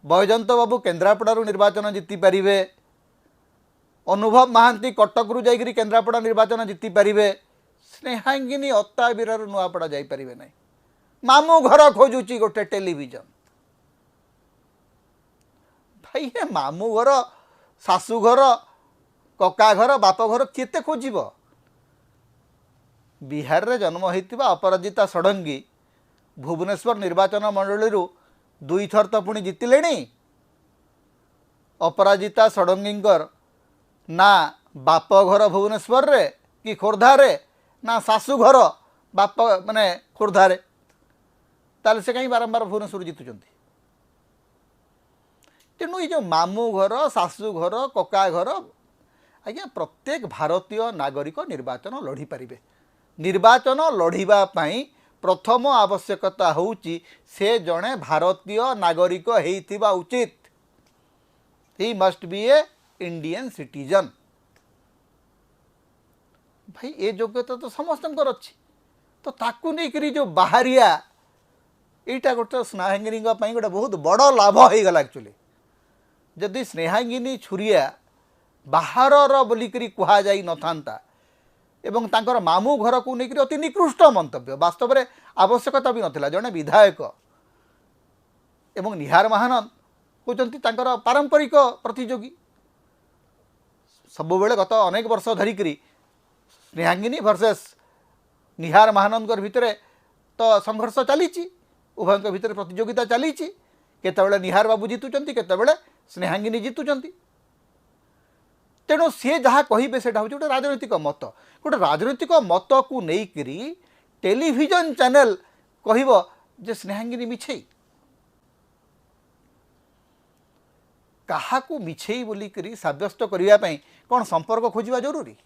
बୈजयंत बाबू केन्द्रापड़ारू निर्वाचन जीति पारे, अनुभव महांती कटकरू जाइकरी केन्द्रापड़ा निर्वाचन जीति पारे, स्नेहांगिनी अत्तावीर नुआपड़ा जापर ना। मामू घर खोजुची गोटे टेलीविजन। भाई हे मामू घर शाशु घर कका घर बाप घर केते खोजिब। बिहार रे जन्म होइतिबा अपराजिता षडंगी भुवनेश्वर निर्वाचन मंडली दुई थर तो पुणी जीतिले। अपराजिता षडंगीकर ना बाप घर भुवनेश्वर रे कि खोर्धा रे ना शाशु घर बाप माने खोर्धा रे, ताले से कहीं बारंबार भुवनेश्वर जीतुचंती। तेणु ये जो मामू घर शाशु घर कका घर आज्ञा प्रत्येक भारतीय नागरिक निर्वाचन लड़ी पारे। निर्वाचन लड़िबा पाई प्रथम आवश्यकता होउची से जड़े भारतीय नागरिक होइथिबा उचित। He must be A Indian citizen. भाई ए योग्यता तो समस्त अच्छी, तो ताकू नहीं करी जो बाहरिया यहाँ गोटे स्नेहांगिनी गोटे बहुत बड़ लाभ हो गला। एक्चुअली जदि स्नेहांगिनी छुरिया बाहर बोलिकी कह जाई न था एवं तांकर मामू घर को लेकर अति निकृष्ट मंतव्य वास्तव में आवश्यकता भी नथिला। जड़े विधायक एवं निहार महानंद होचंती तांकर पारंपरिक प्रतियोगी। सबुबेले गत अनेक वर्ष धरिकी स्नेहांगिनी वर्सेस निहार महानंद भितर तो संघर्ष चली, उभय भितर प्रतियोगिता चली। केतबेले निहार बाबू जीतुचंती, केतबेले स्नेहांगिनी जीतुचंती। तेणु सी जहाँ कहे से गोटे राजनैतिक मत, गोटे राजनैतिक मत को लेकर टेलीविजन चैनल कहब जे स्नेहांगिनी मिछई क्या मिछई बोलिक सब्यस्त करने कौन संपर्क खोजा जरूरी।